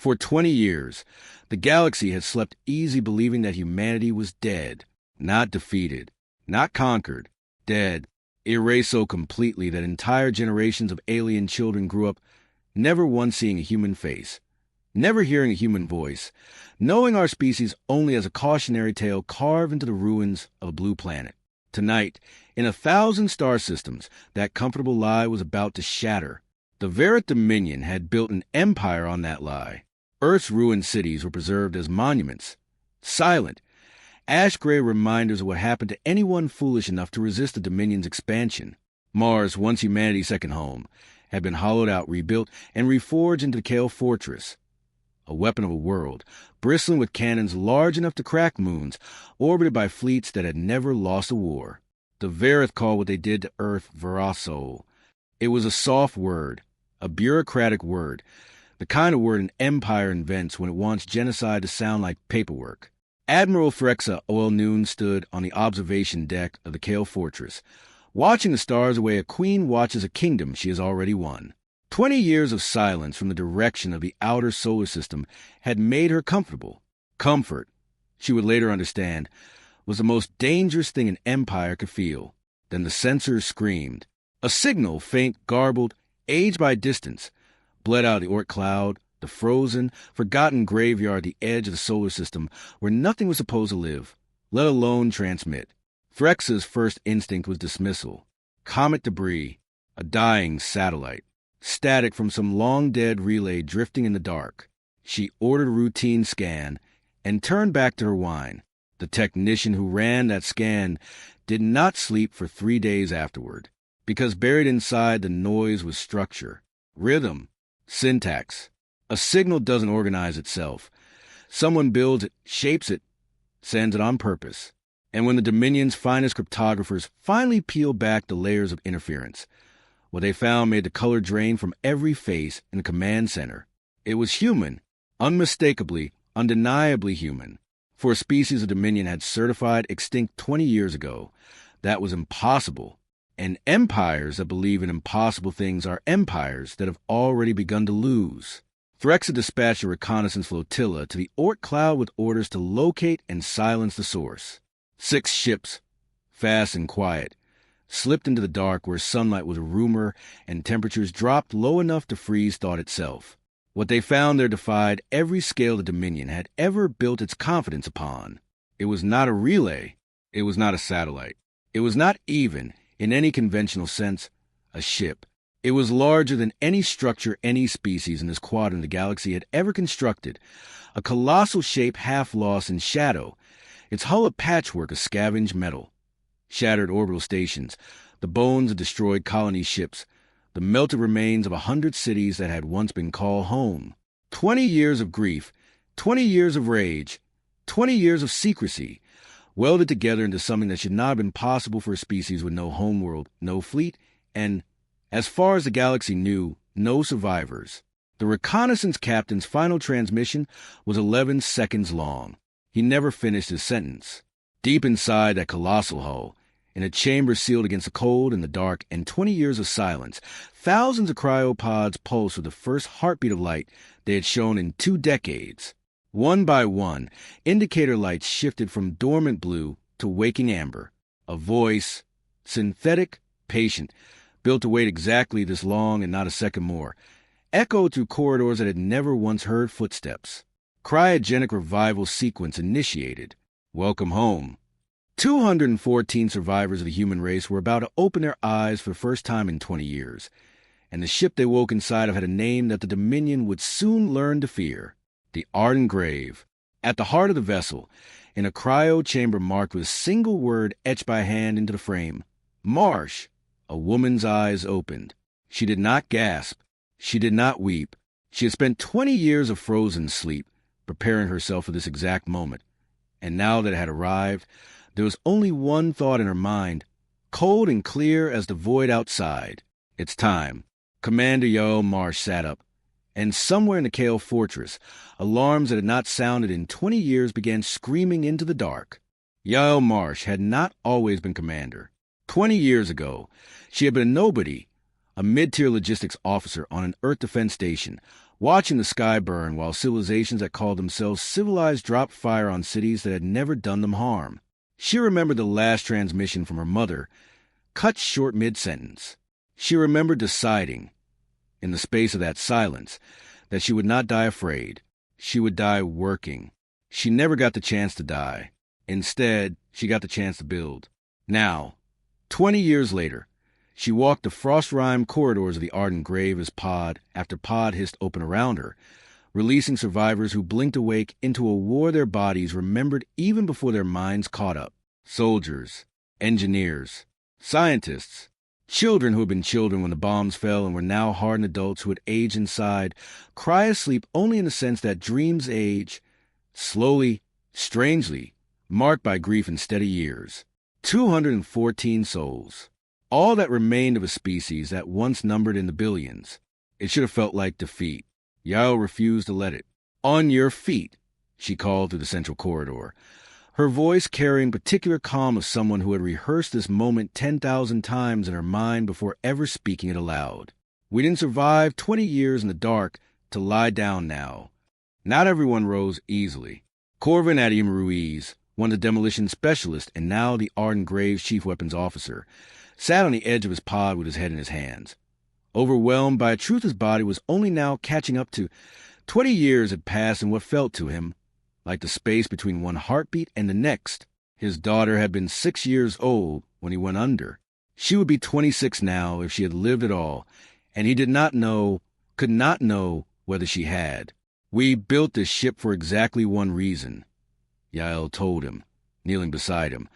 For 20 years, the galaxy had slept easy believing that humanity was dead, not defeated, not conquered, dead, erased so completely that entire generations of alien children grew up never once seeing a human face, never hearing a human voice, knowing our species only as a cautionary tale carved into the ruins of a blue planet. Tonight, in 1,000 star systems, that comfortable lie was about to shatter. The Verith Dominion had built an empire on that lie. Earth's ruined cities were preserved as monuments, silent, ash-gray reminders of what happened to anyone foolish enough to resist the Dominion's expansion. Mars, once humanity's second home, had been hollowed out, rebuilt, and reforged into the Kale Fortress, a weapon of a world, bristling with cannons large enough to crack moons, orbited by fleets that had never lost a war. The Verith called what they did to Earth Verasol. It was a soft word, a bureaucratic word, the kind of word an empire invents when it wants genocide to sound like paperwork. Admiral Phrexa Oelnoon stood on the observation deck of the Kale Fortress, watching the stars the way a queen watches a kingdom she has already won. 20 years of silence from the direction of the outer solar system had made her comfortable. Comfort, she would later understand, was the most dangerous thing an empire could feel. Then the sensors screamed. A signal, faint, garbled, aged by distance, bled out the Oort cloud, the frozen, forgotten graveyard at the edge of the solar system where nothing was supposed to live, let alone transmit. Phrexa's first instinct was dismissal. Comet debris, a dying satellite, static from some long-dead relay drifting in the dark. She ordered a routine scan and turned back to her wine. The technician who ran that scan did not sleep for 3 days afterward, because buried inside the noise was structure, rhythm, syntax. A signal doesn't organize itself. Someone builds it, shapes it, sends it on purpose. And when the Dominion's finest cryptographers finally peeled back the layers of interference, what they found made the color drain from every face in the command center. It was human, unmistakably, undeniably human. For a species of Dominion had certified extinct 20 years ago, that was impossible. And empires that believe in impossible things are empires that have already begun to lose. Phrexa dispatched a reconnaissance flotilla to the Oort cloud with orders to locate and silence the source. 6 ships, fast and quiet, slipped into the dark where sunlight was a rumor and temperatures dropped low enough to freeze thought itself. What they found there defied every scale the Dominion had ever built its confidence upon. It was not a relay. It was not a satellite. It was not even, in any conventional sense, a ship. It was larger than any structure any species in this quadrant of the galaxy had ever constructed, a colossal shape half lost in shadow, its hull a patchwork of scavenged metal. Shattered orbital stations, the bones of destroyed colony ships, the melted remains of 100 cities that had once been called home. 20 years of grief, 20 years of rage, 20 years of secrecy, welded together into something that should not have been possible for a species with no homeworld, no fleet, and, as far as the galaxy knew, no survivors. The reconnaissance captain's final transmission was 11 seconds long. He never finished his sentence. Deep inside that colossal hull, in a chamber sealed against the cold and the dark and 20 years of silence, thousands of cryopods pulsed with the first heartbeat of light they had shown in 2 decades. One by one, indicator lights shifted from dormant blue to waking amber. A voice, synthetic, patient, built to wait exactly this long and not a second more, echoed through corridors that had never once heard footsteps. Cryogenic revival sequence initiated. Welcome home. 214 survivors of the human race were about to open their eyes for the first time in 20 years, and the ship they woke inside of had a name that the Dominion would soon learn to fear. The Arden Grave. At the heart of the vessel, in a cryo chamber marked with a single word etched by hand into the frame, Marsh. A woman's eyes opened. She did not gasp. She did not weep. She had spent 20 years of frozen sleep, preparing herself for this exact moment. And now that it had arrived, there was only one thought in her mind, cold and clear as the void outside. It's time. Commander Yael Marsh sat up, and somewhere in the Kale Fortress, alarms that had not sounded in 20 years began screaming into the dark. Yael Marsh had not always been commander. 20 years ago, she had been a nobody, a mid-tier logistics officer on an Earth defense station, watching the sky burn while civilizations that called themselves civilized dropped fire on cities that had never done them harm. She remembered the last transmission from her mother, cut short mid-sentence. She remembered deciding, in the space of that silence, that she would not die afraid. She would die working. She never got the chance to die. Instead, she got the chance to build. Now, 20 years later, she walked the frost-rimed corridors of the ardent grave as pod after pod hissed open around her, releasing survivors who blinked awake into a war their bodies remembered even before their minds caught up. Soldiers, engineers, scientists, children who had been children when the bombs fell and were now hardened adults who had aged inside, cryosleep only in the sense that dreams age, slowly, strangely, marked by grief and steady years. 214 souls. All that remained of a species that once numbered in the billions. It should have felt like defeat. Yael refused to let it. "On your feet," she called through the central corridor, her voice carrying particular calm of someone who had rehearsed this moment 10,000 times in her mind before ever speaking it aloud. We didn't survive 20 years in the dark to lie down now. Not everyone rose easily. Corvin Adim Ruiz, one of the demolition specialists and now the Ardent Graves chief weapons officer, sat on the edge of his pod with his head in his hands. Overwhelmed by a truth his body was only now catching up to, 20 years had passed in what felt to him like the space between one heartbeat and the next. His daughter had been 6 years old when he went under. She would be 26 now if she had lived at all, and he could not know whether she had. "We built this ship for exactly one reason," Yael told him, kneeling beside him,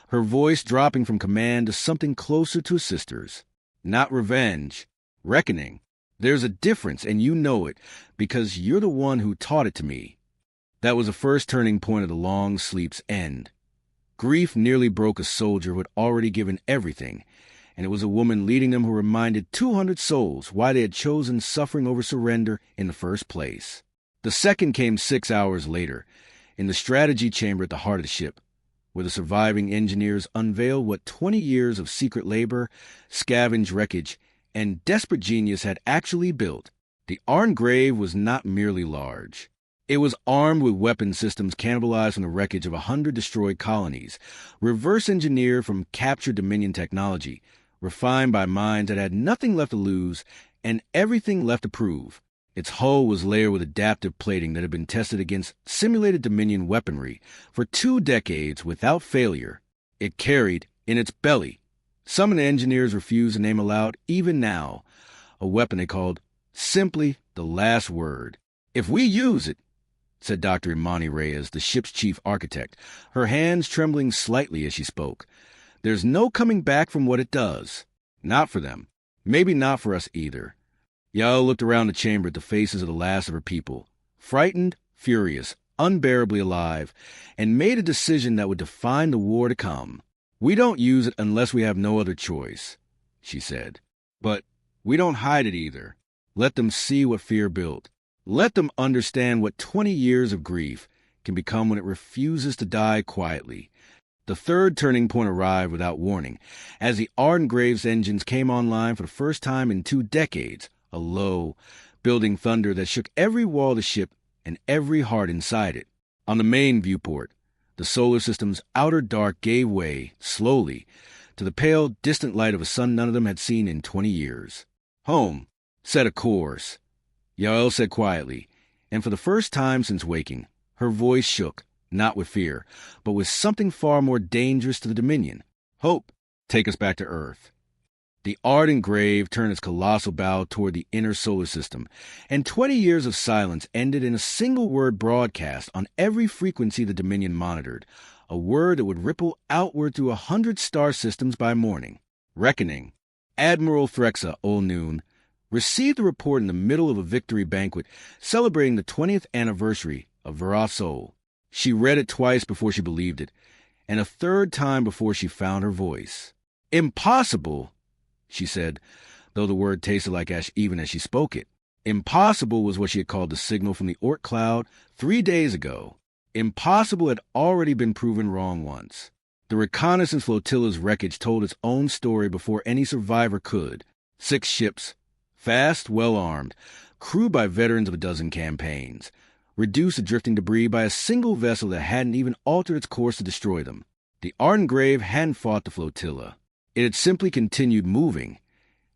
her voice dropping from command to something closer to a sister's. "Not revenge. Reckoning. There's a difference, and you know it, because you're the one who taught it to me." That was the first turning point of the long sleep's end. Grief nearly broke a soldier who had already given everything, and it was a woman leading them who reminded 200 souls why they had chosen suffering over surrender in the first place. The second came 6 hours later, in the strategy chamber at the heart of the ship, where the surviving engineers unveiled what 20 years of secret labor, scavenged wreckage, and desperate genius had actually built. The Ardent Grave was not merely large. It was armed with weapon systems cannibalized from the wreckage of 100 destroyed colonies, reverse-engineered from captured Dominion technology, refined by minds that had nothing left to lose and everything left to prove. Its hull was layered with adaptive plating that had been tested against simulated Dominion weaponry for 2 decades without failure. It carried, in its belly, some of the engineers refused to name aloud even now, a weapon they called simply the last word. "If we use it," said Dr. Imani Reyes, the ship's chief architect, her hands trembling slightly as she spoke, "there's no coming back from what it does. Not for them. Maybe not for us either." Yael looked around the chamber at the faces of the last of her people, frightened, furious, unbearably alive, and made a decision that would define the war to come. "We don't use it unless we have no other choice," she said. "But we don't hide it either. Let them see what fear built. Let them understand what 20 years of grief can become when it refuses to die quietly." The third turning point arrived without warning, as the Ardent Graves engines came online for the first time in 2 decades, a low, building thunder that shook every wall of the ship and every heart inside it. On the main viewport, the solar system's outer dark gave way, slowly, to the pale, distant light of a sun none of them had seen in 20 years. "Home. Set a course," Yael said quietly, and for the first time since waking, her voice shook, not with fear, but with something far more dangerous to the Dominion. "Hope. Take us back to Earth." The Ardent Grave turned its colossal bow toward the inner solar system, and 20 years of silence ended in a single word broadcast on every frequency the Dominion monitored, a word that would ripple outward through 100 star systems by morning. "Reckoning. Admiral Threxa, Olnoon, received the report in the middle of a victory banquet celebrating the 20th anniversary of Verasol. She read it twice before she believed it, and a third time before she found her voice. "Impossible," she said, though the word tasted like ash even as she spoke it. Impossible was what she had called the signal from the Oort cloud 3 days ago. Impossible had already been proven wrong once. The reconnaissance flotilla's wreckage told its own story before any survivor could. 6 ships, fast, well-armed, crewed by veterans of a dozen campaigns, reduced to drifting debris by a single vessel that hadn't even altered its course to destroy them. The Arden Grave hadn't fought the flotilla. It had simply continued moving,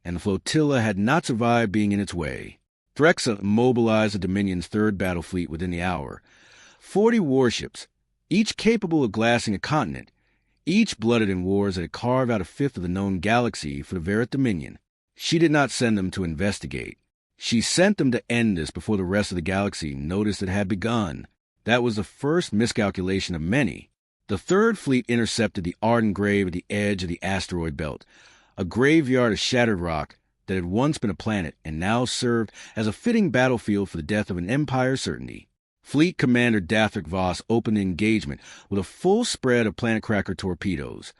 and the flotilla had not survived being in its way. Threxa mobilized the Dominion's third battle fleet within the hour. 40 warships, each capable of glassing a continent, each blooded in wars that had carved out a fifth of the known galaxy for the Verith Dominion. She did not send them to investigate. She sent them to end this before the rest of the galaxy noticed it had begun. That was the first miscalculation of many. The third fleet intercepted the Arden Grave at the edge of the asteroid belt, a graveyard of shattered rock that had once been a planet and now served as a fitting battlefield for the death of an Empire certainty. Fleet Commander Dathric Voss opened the engagement with a full spread of planet cracker torpedoes,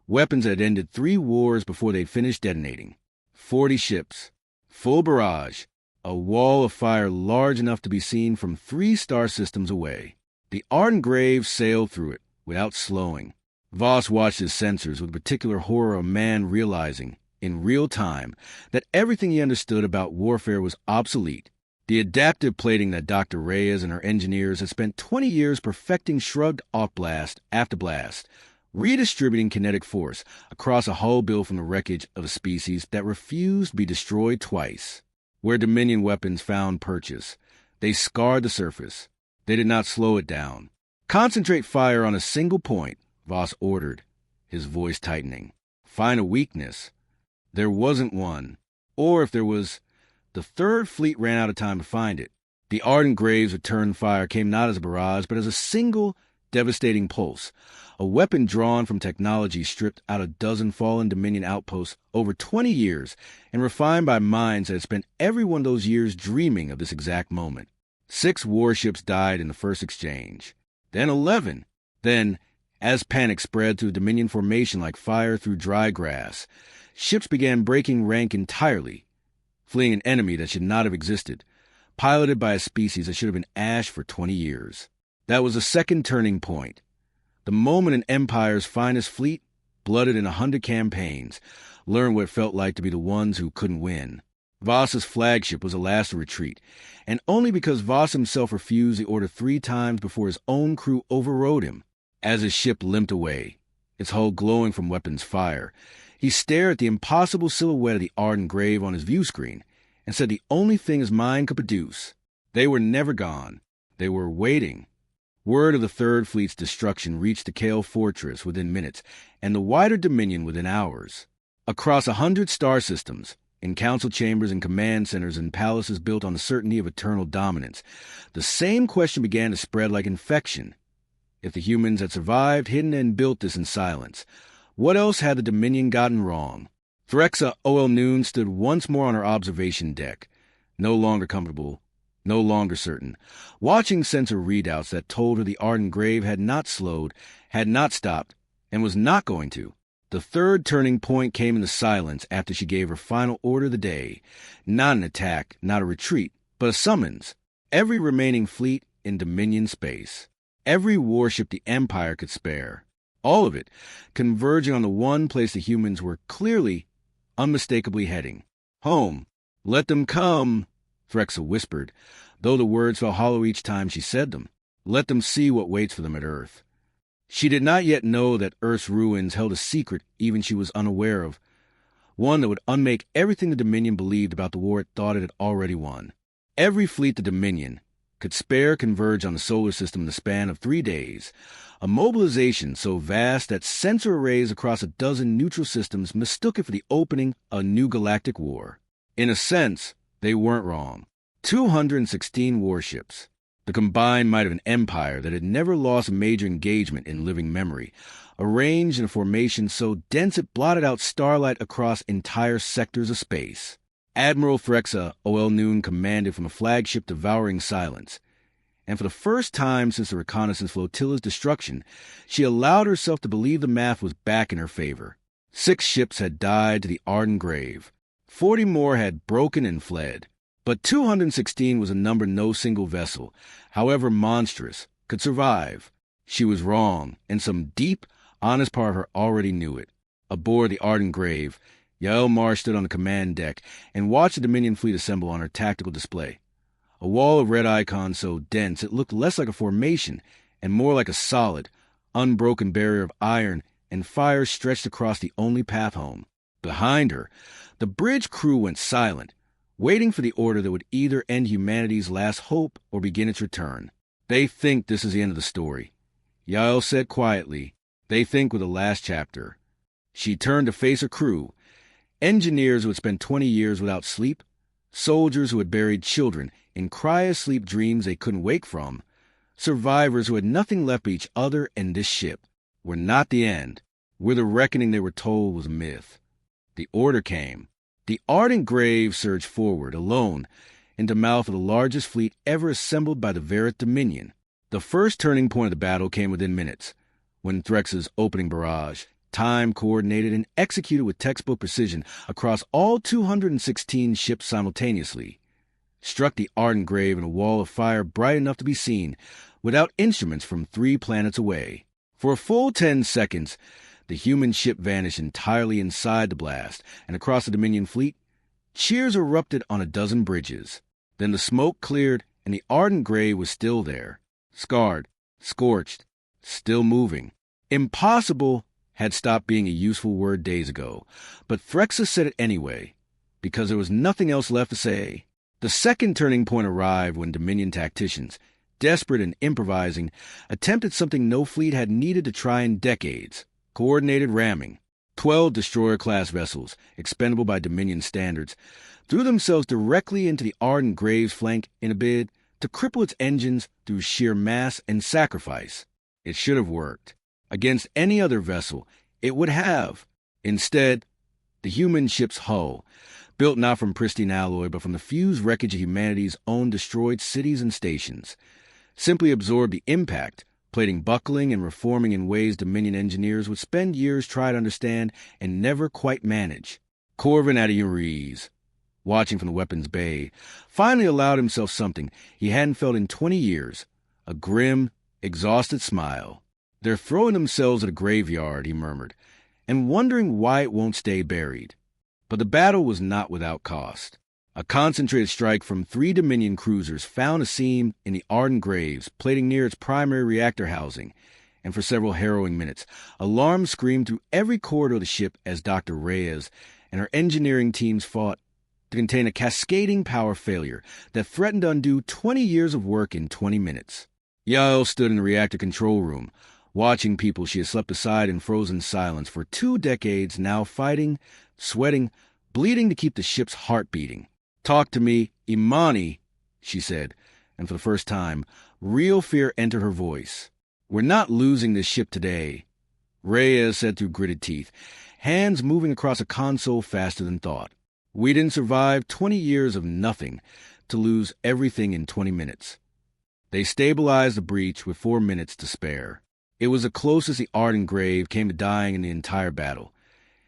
weapons that had ended 3 wars before they'd finished detonating. 40 ships, full barrage, a wall of fire large enough to be seen from 3 star systems away. The Arden Grave sailed through it without slowing. Voss watched his sensors with particular horror of man realizing, in real time, that everything he understood about warfare was obsolete. The adaptive plating that Dr. Reyes and her engineers had spent 20 years perfecting shrugged off blast after blast, redistributing kinetic force across a hull built from the wreckage of a species that refused to be destroyed twice. Where Dominion weapons found purchase, they scarred the surface. They did not slow it down. Concentrate fire on a single point, Voss ordered, his voice tightening. Find a weakness. There wasn't one. Or if there was, the third fleet ran out of time to find it. The Arden Grave's return fire came not as a barrage, but as a single, devastating pulse, a weapon drawn from technology stripped out a dozen fallen Dominion outposts over 20 years and refined by minds that had spent every one of those years dreaming of this exact moment. 6 warships died in the first exchange. Then 11. Then, as panic spread through the Dominion formation like fire through dry grass, ships began breaking rank entirely, fleeing an enemy that should not have existed, piloted by a species that should have been ash for 20 years. That was the second turning point. The moment an Empire's finest fleet, blooded in 100 campaigns, learned what it felt like to be the ones who couldn't win. Voss's flagship was the last to retreat, and only because Voss himself refused the order 3 times before his own crew overrode him. As his ship limped away, its hull glowing from weapons fire, he stared at the impossible silhouette of the Arden Grave on his view screen and said the only thing his mind could produce. They were never gone. They were waiting. Word of the Third Fleet's destruction reached the Kale Fortress within minutes, and the wider Dominion within hours. Across 100 star systems, in council chambers and command centers and palaces built on the certainty of eternal dominance, the same question began to spread like infection. If the humans had survived, hidden, and built this in silence, what else had the Dominion gotten wrong? Threxa O.L. Noon stood once more on her observation deck, no longer comfortable, no longer certain, watching sensor readouts that told her the Arden Grave had not slowed, had not stopped, and was not going to. The third turning point came in the silence after she gave her final order of the day. Not an attack, not a retreat, but a summons. Every remaining fleet in Dominion space. Every warship the Empire could spare. All of it, converging on the one place the humans were clearly, unmistakably heading. Home. Let them come, Threxa whispered, though the words fell hollow each time she said them. Let them see what waits for them at Earth. She did not yet know that Earth's ruins held a secret even she was unaware of, one that would unmake everything the Dominion believed about the war it thought it had already won. Every fleet the Dominion could spare converged on the solar system in the span of 3 days, a mobilization so vast that sensor arrays across a dozen neutral systems mistook it for the opening of a new galactic war. In a sense, they weren't wrong. 216 warships, the combined might of an empire that had never lost a major engagement in living memory, arranged in a formation so dense it blotted out starlight across entire sectors of space. Admiral Threxa O.L. Noon commanded from a flagship devouring silence, and for the first time since the reconnaissance flotilla's destruction, she allowed herself to believe the math was back in her favor. 6 ships had died to the Arden Grave. 40 more had broken and fled. But 216 was a number no single vessel, however monstrous, could survive. She was wrong, and some deep, honest part of her already knew it. Aboard the Arden Grave, Yael Mar stood on the command deck and watched the Dominion fleet assemble on her tactical display. A wall of red icons so dense it looked less like a formation and more like a solid, unbroken barrier of iron and fire stretched across the only path home. Behind her, the bridge crew went silent, waiting for the order that would either end humanity's last hope or begin its return. They think this is the end of the story, Yael said quietly. They think with the last chapter. She turned to face her crew, engineers who had spent 20 years without sleep, soldiers who had buried children in cryosleep dreams they couldn't wake from, survivors who had nothing left but each other and this ship. We're not the end. We're the reckoning they were told was a myth. The order came. The ardent grave surged forward, alone, into the mouth of the largest fleet ever assembled by the Verith Dominion. The first turning point of the battle came within minutes, when Threx's opening barrage, time-coordinated and executed with textbook precision across all 216 ships simultaneously, struck the ardent grave in a wall of fire bright enough to be seen without instruments from 3 planets away. For a full 10 seconds, the human ship vanished entirely inside the blast, and across the Dominion fleet, cheers erupted on a dozen bridges. Then the smoke cleared, and the ardent grave was still there, scarred, scorched, still moving. Impossible had stopped being a useful word days ago, but Threxa said it anyway, because there was nothing else left to say. The second turning point arrived when Dominion tacticians, desperate and improvising, attempted something no fleet had needed to try in decades: coordinated ramming. 12 destroyer-class vessels, expendable by Dominion standards, threw themselves directly into the ardent grave's flank in a bid to cripple its engines through sheer mass and sacrifice. It should have worked. Against any other vessel, it would have. Instead, the human ship's hull, built not from pristine alloy but from the fused wreckage of humanity's own destroyed cities and stations, simply absorbed the impact, plating buckling and reforming in ways Dominion engineers would spend years trying to understand and never quite manage. Corvin Uriz, watching from the weapons bay, finally allowed himself something he hadn't felt in 20 years, a grim, exhausted smile. "They're throwing themselves at a graveyard," he murmured, "and wondering why it won't stay buried." But the battle was not without cost. A concentrated strike from 3 Dominion cruisers found a seam in the ardent graves, plating near its primary reactor housing, and for several harrowing minutes, alarms screamed through every corridor of the ship as Dr. Reyes and her engineering teams fought to contain a cascading power failure that threatened to undo 20 years of work in 20 minutes. Yael stood in the reactor control room, watching people she had slept beside in frozen silence for 2 decades, now fighting, sweating, bleeding to keep the ship's heart beating. "Talk to me, Imani," she said, and for the first time, real fear entered her voice. "We're not losing this ship today," Reyes said through gritted teeth, hands moving across a console faster than thought. "We didn't survive 20 years of nothing to lose everything in 20 minutes. They stabilized the breach with 4 minutes to spare. It was the closest the ardent grave came to dying in the entire battle,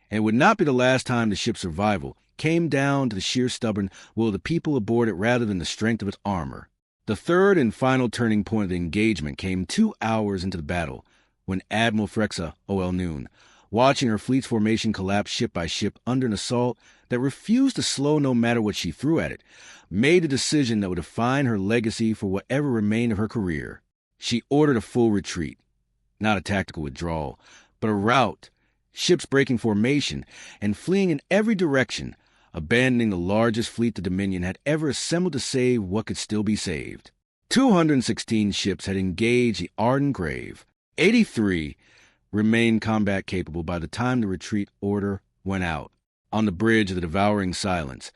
and it would not be the last time the ship's survival came down to the sheer stubborn will of the people aboard it rather than the strength of its armor. The third and final turning point of the engagement came 2 hours into the battle, when Admiral Threxa O.L. Noon, watching her fleet's formation collapse ship by ship under an assault that refused to slow no matter what she threw at it, made a decision that would define her legacy for whatever remained of her career. She ordered a full retreat, not a tactical withdrawal, but a rout, ships breaking formation and fleeing in every direction, abandoning the largest fleet the Dominion had ever assembled to save what could still be saved. 216 ships had engaged the ardent grave. 83 remained combat-capable by the time the retreat order went out. On the bridge of the devouring silence,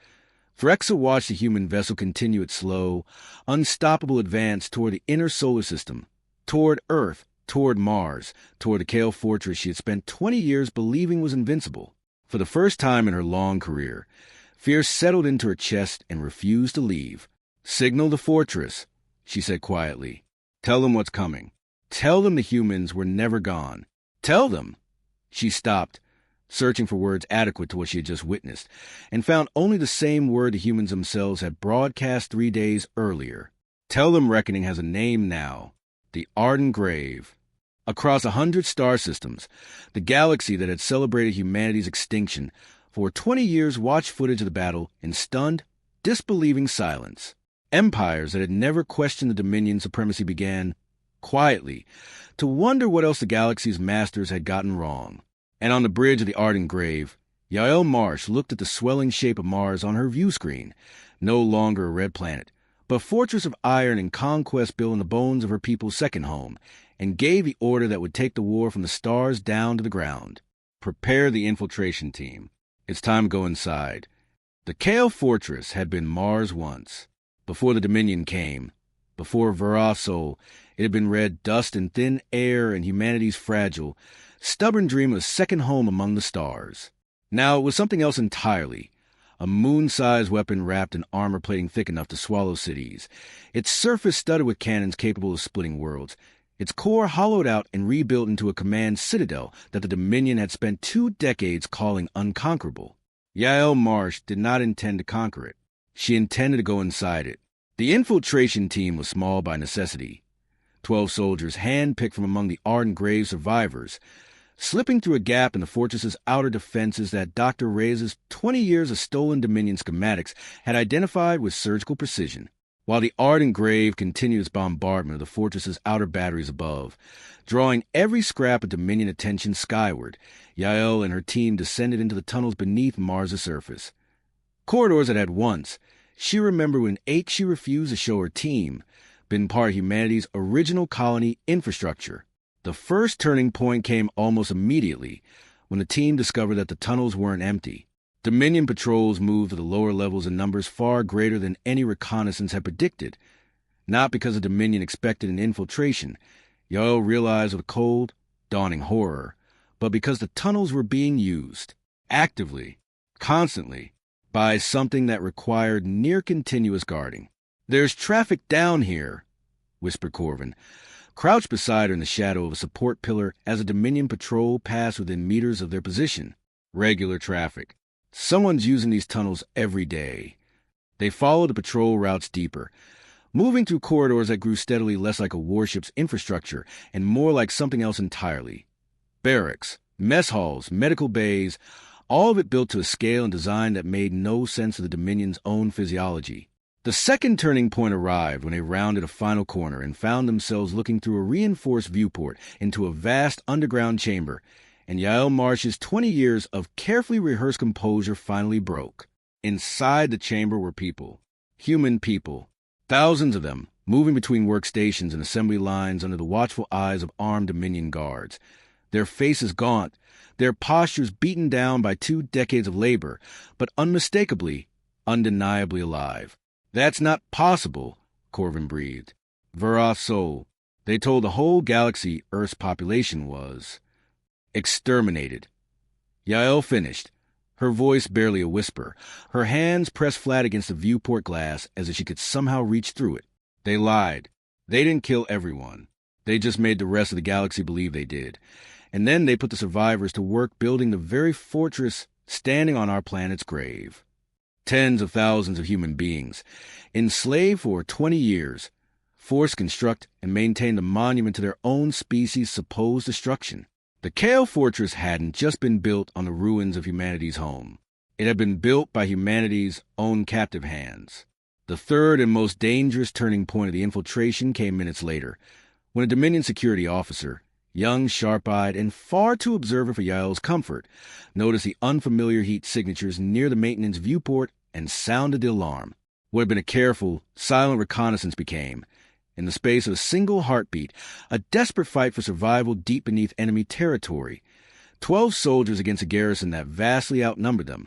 Threxa watched the human vessel continue its slow, unstoppable advance toward the inner solar system, toward Earth, toward Mars, toward the Kale fortress she had spent 20 years believing was invincible. For the first time in her long career, fear settled into her chest and refused to leave. "Signal the fortress," she said quietly. "Tell them what's coming. Tell them the humans were never gone. Tell them." She stopped, searching for words adequate to what she had just witnessed, and found only the same word the humans themselves had broadcast 3 days earlier. "Tell them reckoning has a name now. The ardent grave." Across 100 star systems, the galaxy that had celebrated humanity's extinction For 20 years watched footage of the battle in stunned, disbelieving silence. Empires that had never questioned the Dominion supremacy began, quietly, to wonder what else the galaxy's masters had gotten wrong. And on the bridge of the Arden Grave, Yael Marsh looked at the swelling shape of Mars on her view screen, no longer a red planet, but a fortress of iron and conquest built in the bones of her people's second home, and gave the order that would take the war from the stars down to the ground. Prepare the infiltration team. It's time to go inside. The Kale Fortress had been Mars once. Before the Dominion came, before Colossal, it had been red dust and thin air and humanity's fragile, stubborn dream of a second home among the stars. Now it was something else entirely. A moon-sized weapon wrapped in armor plating thick enough to swallow cities, its surface studded with cannons capable of splitting worlds, its core hollowed out and rebuilt into a command citadel that the Dominion had spent 2 decades calling unconquerable. Yael Marsh did not intend to conquer it. She intended to go inside it. The infiltration team was small by necessity. 12 soldiers hand-picked from among the Arden Grave survivors, slipping through a gap in the fortress's outer defenses that Dr. Reyes's 20 years of stolen Dominion schematics had identified with surgical precision. While the Arden Grave continued its bombardment of the fortress's outer batteries above, drawing every scrap of Dominion attention skyward, Yael and her team descended into the tunnels beneath Mars' surface. Corridors that had once, she remembered with an ache she refused to show her team, been part of humanity's original colony infrastructure. The first turning point came almost immediately, when the team discovered that the tunnels weren't empty. Dominion patrols moved to the lower levels in numbers far greater than any reconnaissance had predicted. Not because the Dominion expected an infiltration, Yael realized with a cold, dawning horror, but because the tunnels were being used, actively, constantly, by something that required near-continuous guarding. "There's traffic down here," whispered Corvin, crouched beside her in the shadow of a support pillar as a Dominion patrol passed within meters of their position. Regular traffic. Someone's using these tunnels every day. They followed the patrol routes deeper, moving through corridors that grew steadily less like a warship's infrastructure and more like something else entirely. Barracks, mess halls, medical bays, all of it built to a scale and design that made no sense of the Dominion's own physiology. The second turning point arrived when they rounded a final corner and found themselves looking through a reinforced viewport into a vast underground chamber, and Yael Marsh's 20 years of carefully rehearsed composure finally broke. Inside the chamber were people. Human people. Thousands of them, moving between workstations and assembly lines under the watchful eyes of armed Dominion guards. Their faces gaunt, their postures beaten down by 2 decades of labor, but unmistakably, undeniably alive. "That's not possible," Corvin breathed. Colossal. They told the whole galaxy Earth's population was exterminated. Yael finished, her voice barely a whisper, her hands pressed flat against the viewport glass as if she could somehow reach through it. They lied. They didn't kill everyone. They just made the rest of the galaxy believe they did. And then they put the survivors to work building the very fortress standing on our planet's grave. Tens of thousands of human beings, enslaved for 20 years, forced to construct and maintain a monument to their own species' supposed destruction. The Kale Fortress hadn't just been built on the ruins of humanity's home. It had been built by humanity's own captive hands. The third and most dangerous turning point of the infiltration came minutes later, when a Dominion security officer, young, sharp-eyed, and far too observant for Yael's comfort, noticed the unfamiliar heat signatures near the maintenance viewport and sounded the alarm. What had been a careful, silent reconnaissance became, in the space of a single heartbeat, a desperate fight for survival deep beneath enemy territory. 12 soldiers against a garrison that vastly outnumbered them,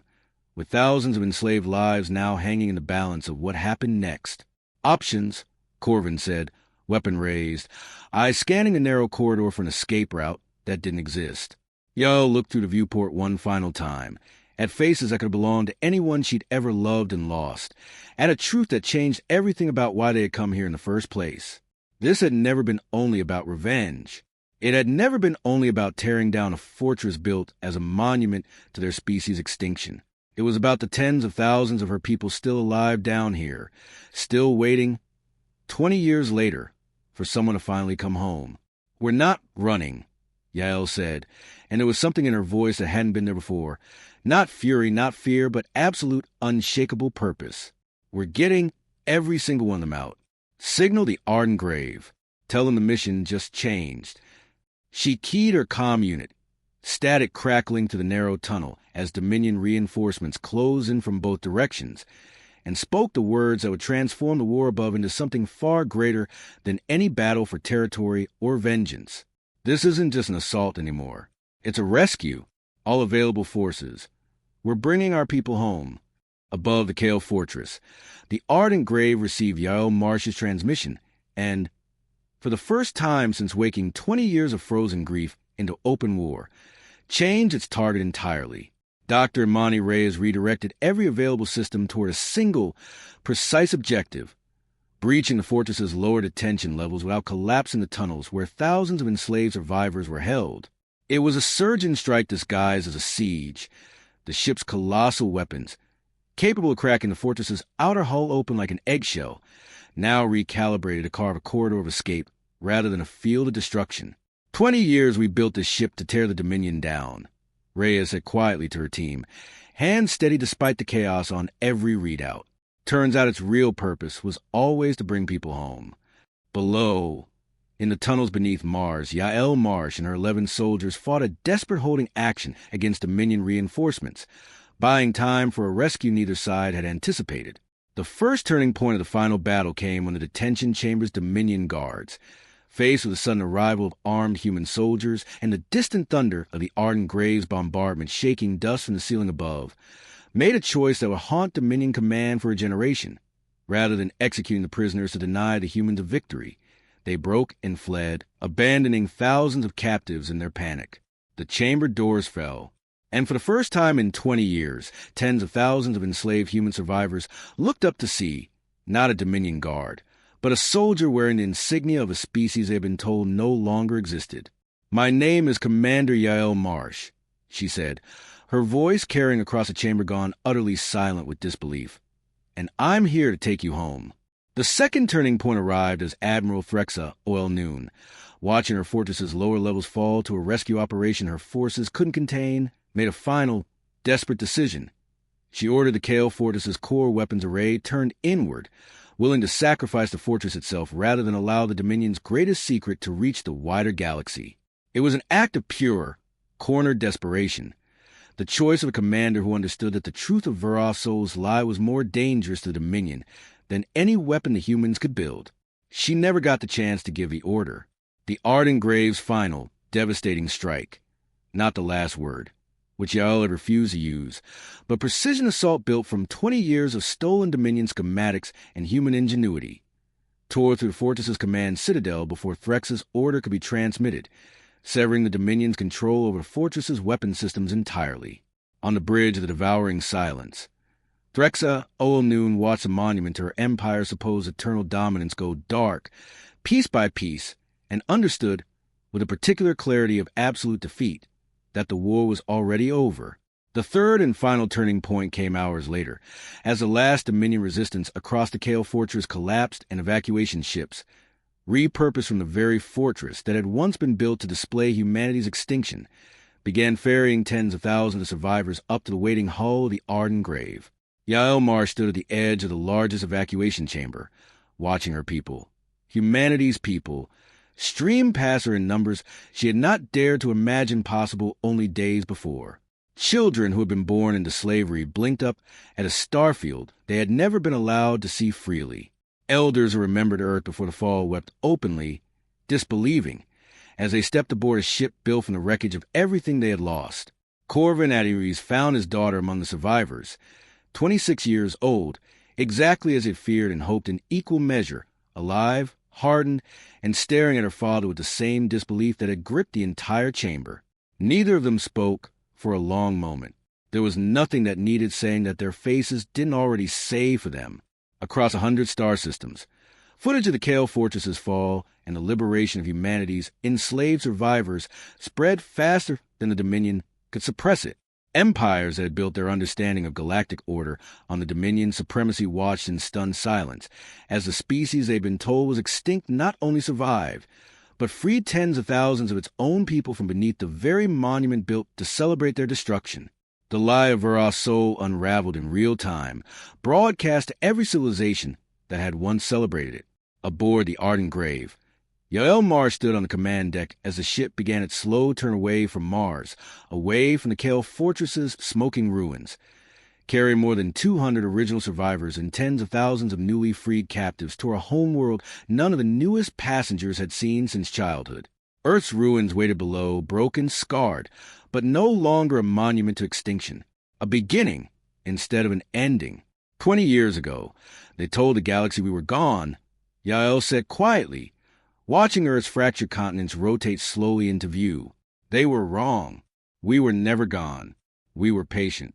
with thousands of enslaved lives now hanging in the balance of what happened next. "Options," Corvin said, weapon raised, eyes scanning the narrow corridor for an escape route that didn't exist. Yael looked through the viewport one final time, at faces that could have belonged to anyone she'd ever loved and lost, at a truth that changed everything about why they had come here in the first place. This had never been only about revenge. It had never been only about tearing down a fortress built as a monument to their species' extinction. It was about the tens of thousands of her people still alive down here, still waiting, 20 years later, for someone to finally come home. "We're not running," Yael said, and there was something in her voice that hadn't been there before. Not fury, not fear, but absolute, unshakable purpose. We're getting every single one of them out. Signal the Arden Grave. Tell them the mission just changed. She keyed her comm unit, static crackling to the narrow tunnel as Dominion reinforcements closed in from both directions, and spoke the words that would transform the war above into something far greater than any battle for territory or vengeance. This isn't just an assault anymore. It's a rescue. All available forces. We're bringing our people home. Above the Kale Fortress, the Ardent Grave received Yael Marsh's transmission, and, for the first time since waking 20 years of frozen grief into open war, changed its target entirely. Dr. Imani Reyes redirected every available system toward a single, precise objective, breaching the fortress's lower detention levels without collapsing the tunnels where thousands of enslaved survivors were held. It was a surgeon strike disguised as a siege. The ship's colossal weapons, capable of cracking the fortress's outer hull open like an eggshell, now recalibrated to carve a corridor of escape rather than a field of destruction. 20 years we built this ship to tear the Dominion down, Reyes said quietly to her team, hands steady despite the chaos on every readout. Turns out its real purpose was always to bring people home. Below, in the tunnels beneath Mars, Yael Marsh and her 11 soldiers fought a desperate holding action against Dominion reinforcements, buying time for a rescue neither side had anticipated. The first turning point of the final battle came when the detention chamber's Dominion guards, faced with the sudden arrival of armed human soldiers and the distant thunder of the Arden Grave's bombardment shaking dust from the ceiling above, made a choice that would haunt Dominion command for a generation. Rather than executing the prisoners to deny the humans a victory, they broke and fled, abandoning thousands of captives in their panic. The chamber doors fell, and for the first time in 20 years, tens of thousands of enslaved human survivors looked up to see, not a Dominion guard, but a soldier wearing the insignia of a species they had been told no longer existed. "My name is Commander Yael Marsh," she said, her voice carrying across the chamber gone utterly silent with disbelief. "And I'm here to take you home." The second turning point arrived as Admiral Threxa Oil Noon, watching her fortress's lower levels fall to a rescue operation her forces couldn't contain, made a final, desperate decision. She ordered the Kale Fortress's core weapons array turned inward, willing to sacrifice the fortress itself rather than allow the Dominion's greatest secret to reach the wider galaxy. It was an act of pure, cornered desperation, the choice of a commander who understood that the truth of Verossol's lie was more dangerous to the Dominion than any weapon the humans could build. She never got the chance to give the order. The Arden Grave's final, devastating strike. Not the last word, which Yael had refused to use, but precision assault built from 20 years of stolen Dominion schematics and human ingenuity, tore through the fortress's command citadel before Threx's order could be transmitted, severing the Dominion's control over the fortress's weapon systems entirely. On the bridge of the devouring silence, Threxa Oil Noon watched the monument to her empire's supposed eternal dominance go dark, piece by piece, and understood, with a particular clarity of absolute defeat, that the war was already over. The third and final turning point came hours later, as the last Dominion resistance across the Kale Fortress collapsed and evacuation ships, repurposed from the very fortress that had once been built to display humanity's extinction, began ferrying tens of thousands of survivors up to the waiting hull of the Arden Grave. Yael Marsh stood at the edge of the largest evacuation chamber, watching her people, humanity's people, stream past her in numbers she had not dared to imagine possible only days before. Children who had been born into slavery blinked up at a starfield they had never been allowed to see freely. Elders who remembered Earth before the fall wept openly, disbelieving, as they stepped aboard a ship built from the wreckage of everything they had lost. Corvin Aries found his daughter among the survivors, 26 years old, exactly as he feared and hoped in equal measure, alive, hardened, and staring at her father with the same disbelief that had gripped the entire chamber. Neither of them spoke for a long moment. There was nothing that needed saying that their faces didn't already say for them. Across 100 star systems, footage of the Kale Fortress's fall and the liberation of humanity's enslaved survivors spread faster than the Dominion could suppress it. Empires that had built their understanding of galactic order on the Dominion supremacy watched in stunned silence, as the species they'd been told was extinct not only survived, but freed tens of thousands of its own people from beneath the very monument built to celebrate their destruction. The lie of Colossal unraveled in real time, broadcast to every civilization that had once celebrated it. Aboard the ardent grave, Yael Marsh stood on the command deck as the ship began its slow turn away from Mars, away from the Kale Fortress's smoking ruins. Carrying more than 200 original survivors and tens of thousands of newly freed captives toward a homeworld none of the newest passengers had seen since childhood. Earth's ruins waited below, broken, scarred, but no longer a monument to extinction. A beginning instead of an ending. 20 years ago, they told the galaxy we were gone. Yael said quietly, watching Earth's fractured continents rotate slowly into view. They were wrong. We were never gone. We were patient.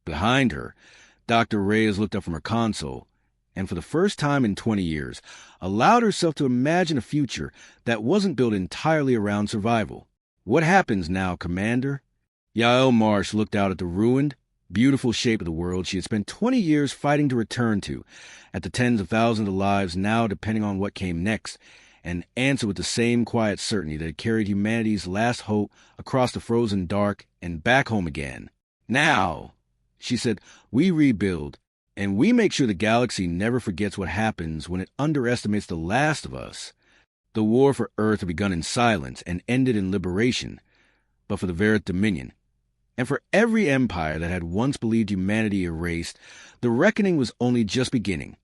Behind her, Dr. Reyes looked up from her console, and for the first time in 20 years, allowed herself to imagine a future that wasn't built entirely around survival. What happens now, Commander? Yael Marsh looked out at the ruined, beautiful shape of the world she had spent 20 years fighting to return to, at the tens of thousands of lives now depending on what came next, and answered with the same quiet certainty that had carried humanity's last hope across the frozen dark and back home again. Now, she said, we rebuild, and we make sure the galaxy never forgets what happens when it underestimates the last of us. The war for Earth had begun in silence and ended in liberation, but for the Verith Dominion, and for every empire that had once believed humanity erased, the reckoning was only just beginning.